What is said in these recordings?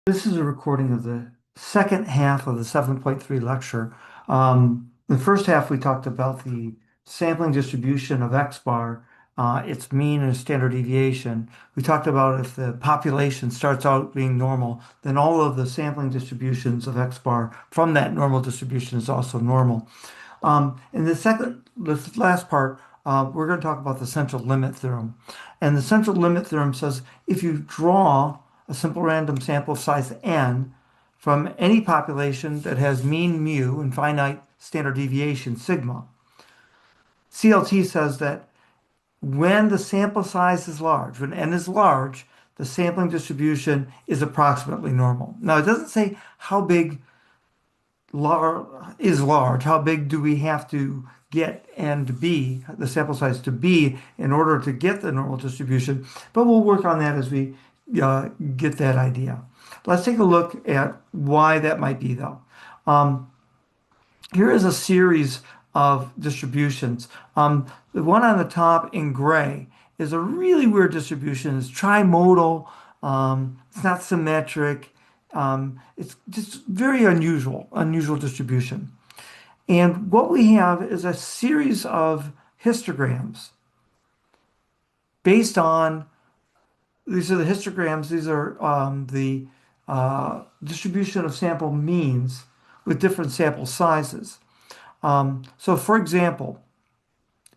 This is a recording of the second half of the 7.3 lecture. In the first half, we talked about the sampling distribution of X bar, its mean and standard deviation. We talked about if the population starts out being normal, then all of the sampling distributions of X bar from that normal distribution is also normal. In this last part, we're going to talk about the central limit theorem. And the central limit theorem says if you draw a simple random sample of size n from any population that has mean mu and finite standard deviation sigma, CLT says that when the sample size is large, when n is large, the sampling distribution is approximately normal. Now, it doesn't say how big is large. How big do we have to get n to be, the sample size to be, in order to get the normal distribution? But we'll work on that as we get that idea. Let's take a look at why that might be, though. Um, Here is a series of distributions. The one on the top in gray is a really weird distribution. It's trimodal. It's not symmetric. It's just very unusual distribution. And what we have is a series of histograms based on, these are the histograms, these are the distribution of sample means with different sample sizes. So for example,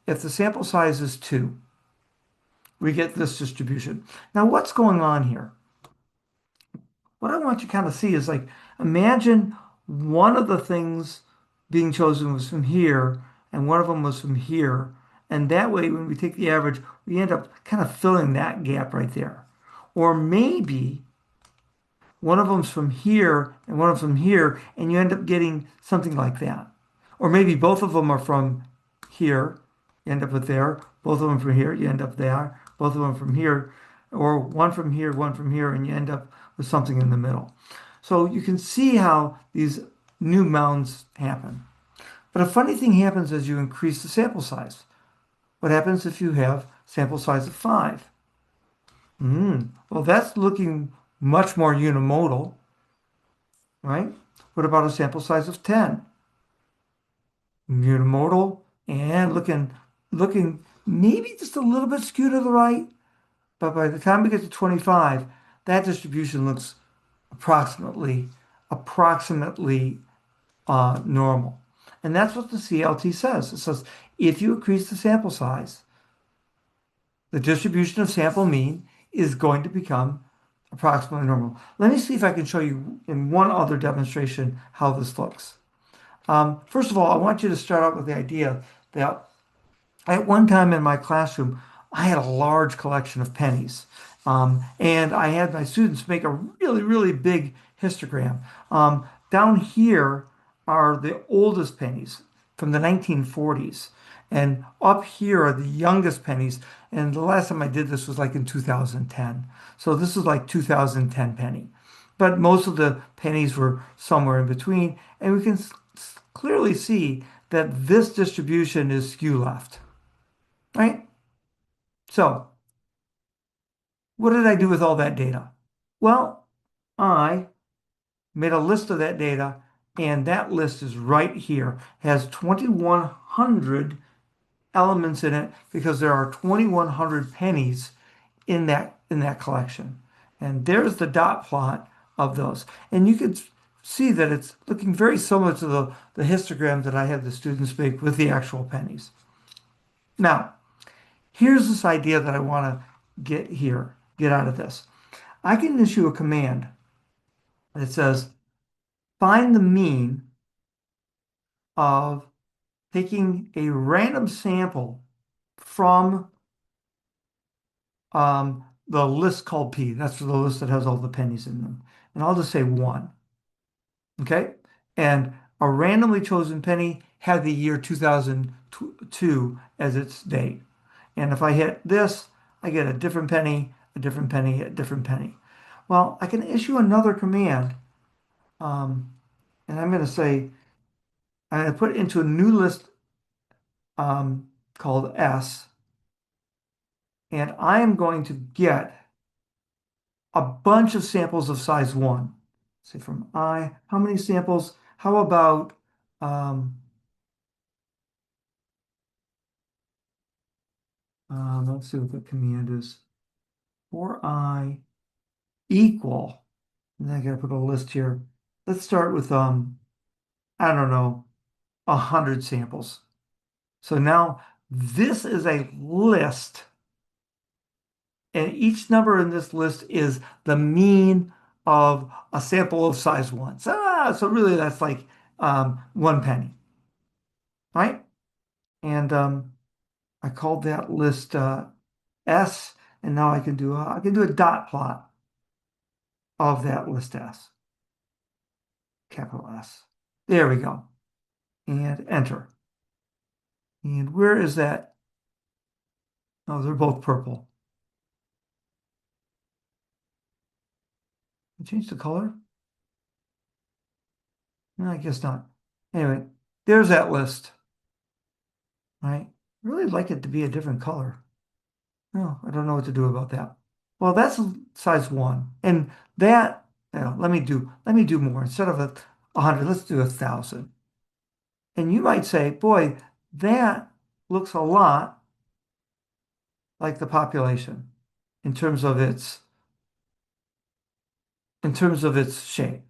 if the sample size is 2, we get this distribution. Now what's going on here? What I want you to kind of see is like, imagine one of the things being chosen was from here, and one of them was from here. And that way, when we take the average, we end up kind of filling that gap right there. Or maybe one of them's from here and one of them from here, and you end up getting something like that. Or maybe both of them are from here, you end up with there. Both of them from here, you end up there. Both of them from here, or one from here, and you end up with something in the middle. So you can see how these new mounds happen. But a funny thing happens as you increase the sample size. What happens if you have sample size of 5? Well, that's looking much more unimodal, right? What about a sample size of 10? Unimodal and looking maybe just a little bit skewed to the right, but by the time we get to 25, that distribution looks approximately normal. And that's what the CLT says. It says if you increase the sample size, the distribution of sample mean is going to become approximately normal. Let me see if I can show you in one other demonstration how this looks. First of all, I want you to start out with the idea that at one time in my classroom, I had a large collection of pennies. And I had my students make a really, really big histogram. Down here are the oldest pennies from the 1940s. And up here are the youngest pennies. And the last time I did this was like in 2010. So this is like 2010 penny. But most of the pennies were somewhere in between. And we can clearly see that this distribution is skew left, right? So what did I do with all that data? Well, I made a list of that data, and that list is right here. It has 2,100 elements in it because there are 2,100 pennies in that collection. And there's the dot plot of those. And you can see that it's looking very similar to the histogram that I had the students make with the actual pennies. Now, here's this idea that I want to get out of this. I can issue a command that says find the mean of taking a random sample from the list called P. That's the list that has all the pennies in them. And I'll just say 1. Okay? And a randomly chosen penny had the year 2002 as its date. And if I hit this, I get a different penny, a different penny, a different penny. Well, I can issue another command, and I'm going to say, I'm going to put it into a new list called S, and I am going to get a bunch of samples of size 1. say from I, how many samples? How about, um, let's see what the command is. For I equal, and then I gotta put a list here. Let's start with, I don't know, 100 samples. So now this is a list, and each number in this list is the mean of a sample of size one. So really that's like 1 penny, right? And I called that list S, and now I can do a dot plot of that list S, capital S. There we go. And enter. And where is that? Oh, they're both purple. Change the color? No, I guess not. Anyway, there's that list, right? I really like it to be a different color. No, I don't know what to do about that. Well, that's size one. And that, let me do more. Instead of 100, let's do 1,000. And you might say, boy, that looks a lot like the population in terms of its shape.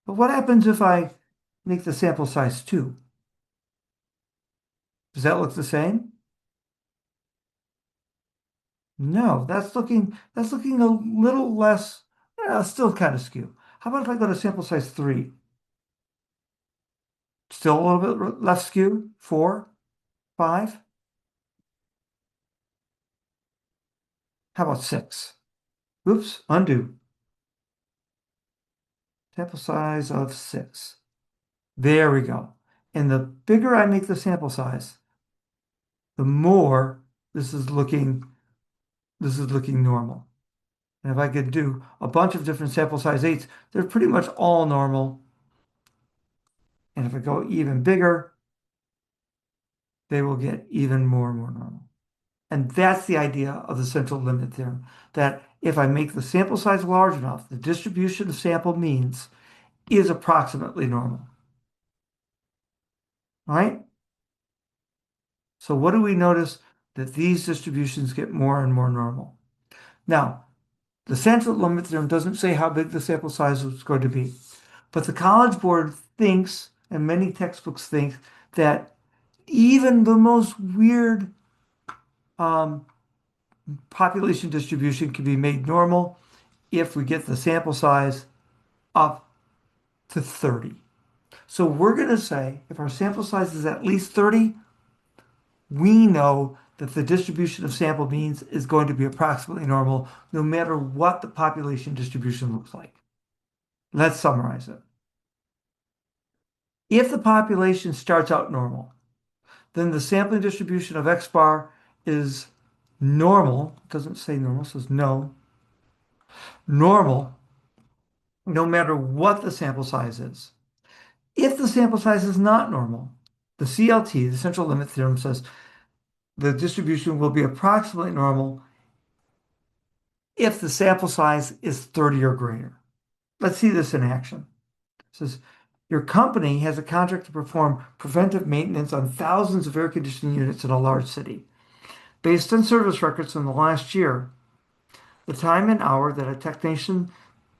But what happens if I make the sample size 2? Does that look the same? No, that's looking a little less, still kind of skew. How about if I go to sample size 3? Still a little bit less skew? 4, 5? How about 6? Oops, undo. Sample size of 6. There we go. And the bigger I make the sample size, the more this is looking normal. And if I could do a bunch of different sample size 8s, they're pretty much all normal. And if I go even bigger, they will get even more and more normal. And that's the idea of the central limit theorem, that if I make the sample size large enough, the distribution of sample means is approximately normal. All right? So what do we notice? That these distributions get more and more normal. Now, the central limit theorem doesn't say how big the sample size is going to be, but the College Board thinks, and many textbooks think, that even the most weird um, population distribution can be made normal if we get the sample size up to 30. So we're going to say if our sample size is at least 30, we know that the distribution of sample means is going to be approximately normal no matter what the population distribution looks like. Let's summarize it. If the population starts out normal, then the sampling distribution of X bar is normal. It doesn't say normal, it says no. Normal, no matter what the sample size is. If the sample size is not normal, the CLT, the central limit theorem, says the distribution will be approximately normal if the sample size is 30 or greater. Let's see this in action. It says, your company has a contract to perform preventive maintenance on thousands of air conditioning units in a large city. Based on service records from the last year, the time and hour that a technician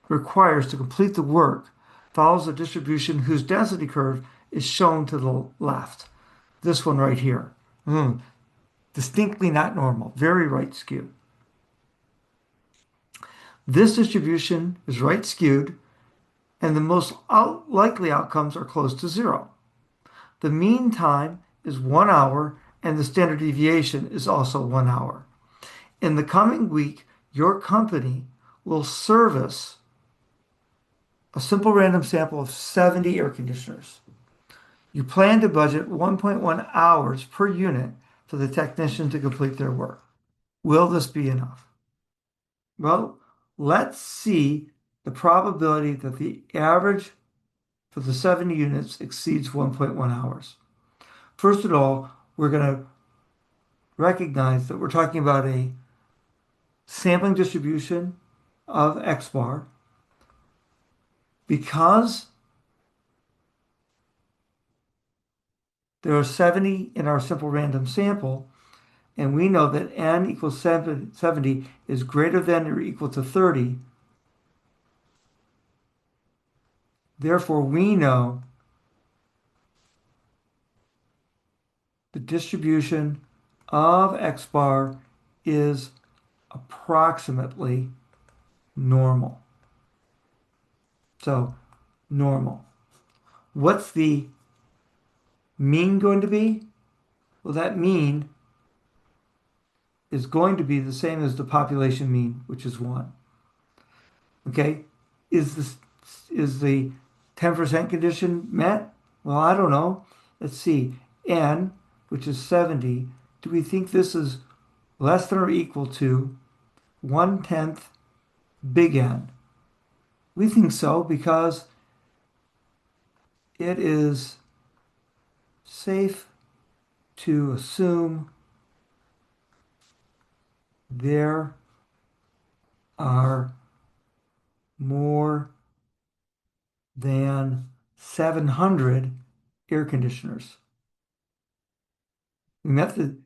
requires to complete the work follows a distribution whose density curve is shown to the left. This one right here. Distinctly not normal, very right skewed. This distribution is right skewed, and the most likely outcomes are close to 0. The mean time is 1 hour, and the standard deviation is also 1 hour. In the coming week, your company will service a simple random sample of 70 air conditioners. You plan to budget 1.1 hours per unit for the technician to complete their work. Will this be enough? Well, let's see the probability that the average for the 70 units exceeds 1.1 hours. First of all, we're going to recognize that we're talking about a sampling distribution of X bar Because there are 70 in our simple random sample, and we know that n equals 70 is greater than or equal to 30. Therefore, we know the distribution of x bar is approximately normal. So, normal. What's the mean going to be? Well, that mean is going to be the same as the population mean, which is 1. Okay? Is this is the 10% condition met? Well, I don't know. Let's see. N, which is 70, do we think this is less than or equal to 1/10 big N? We think so because it is safe to assume there are more than 700 air conditioners. We met the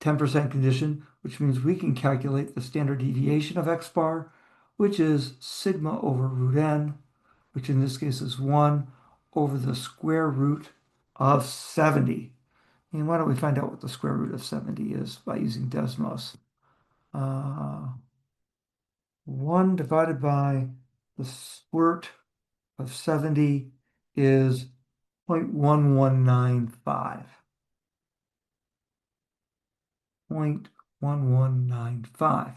10% condition, which means we can calculate the standard deviation of x bar, which is sigma over root n, which in this case is 1 over the square root of 70. And why don't we find out what the square root of 70 is by using Desmos? 1 divided by the squirt of 70 is 0.1195. 0.1195.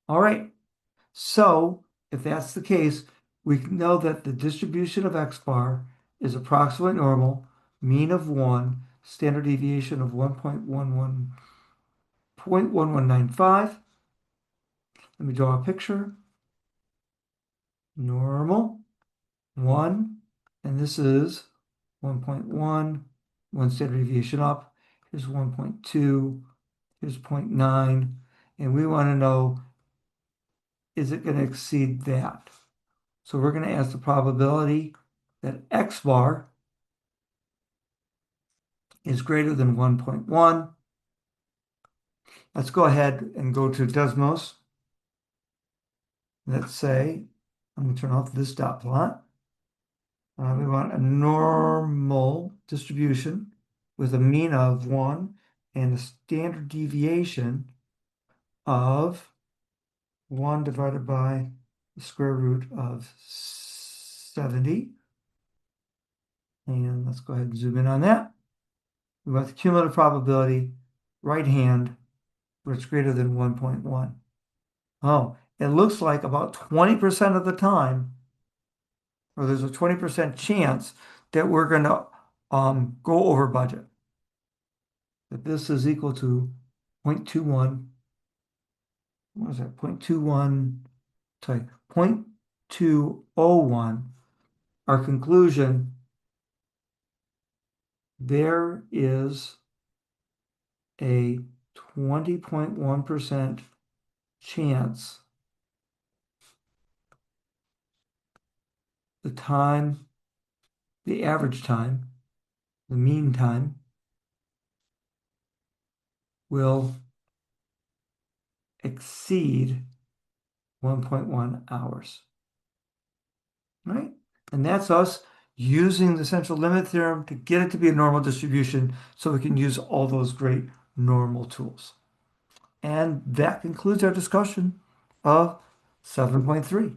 All right. So if that's the case, we know that the distribution of x bar is approximate normal, mean of 1, standard deviation of 0.1195. Let me draw a picture. Normal, 1, and this is 1.1, 1 standard deviation up. Here's 1.2, here's 0.9, and we want to know, is it going to exceed that? So we're going to ask the probability that x bar is greater than 1.1. Let's go ahead and go to Desmos. Let's say, I'm going to turn off this dot plot. We want a normal distribution with a mean of 1 and a standard deviation of 1 divided by the square root of 70. And let's go ahead and zoom in on that. We want the cumulative probability, right hand, where it's greater than 1.1. Oh, it looks like about 20% of the time, or there's a 20% chance that we're going to go over budget. That this is equal to 0.21. What is that? 0.21, sorry, 0.201. Our conclusion, there is a 20.1% chance the time, the average time, the mean time will exceed 1.1 hours. Right? And that's us using the central limit theorem to get it to be a normal distribution so we can use all those great normal tools. And that concludes our discussion of 7.3.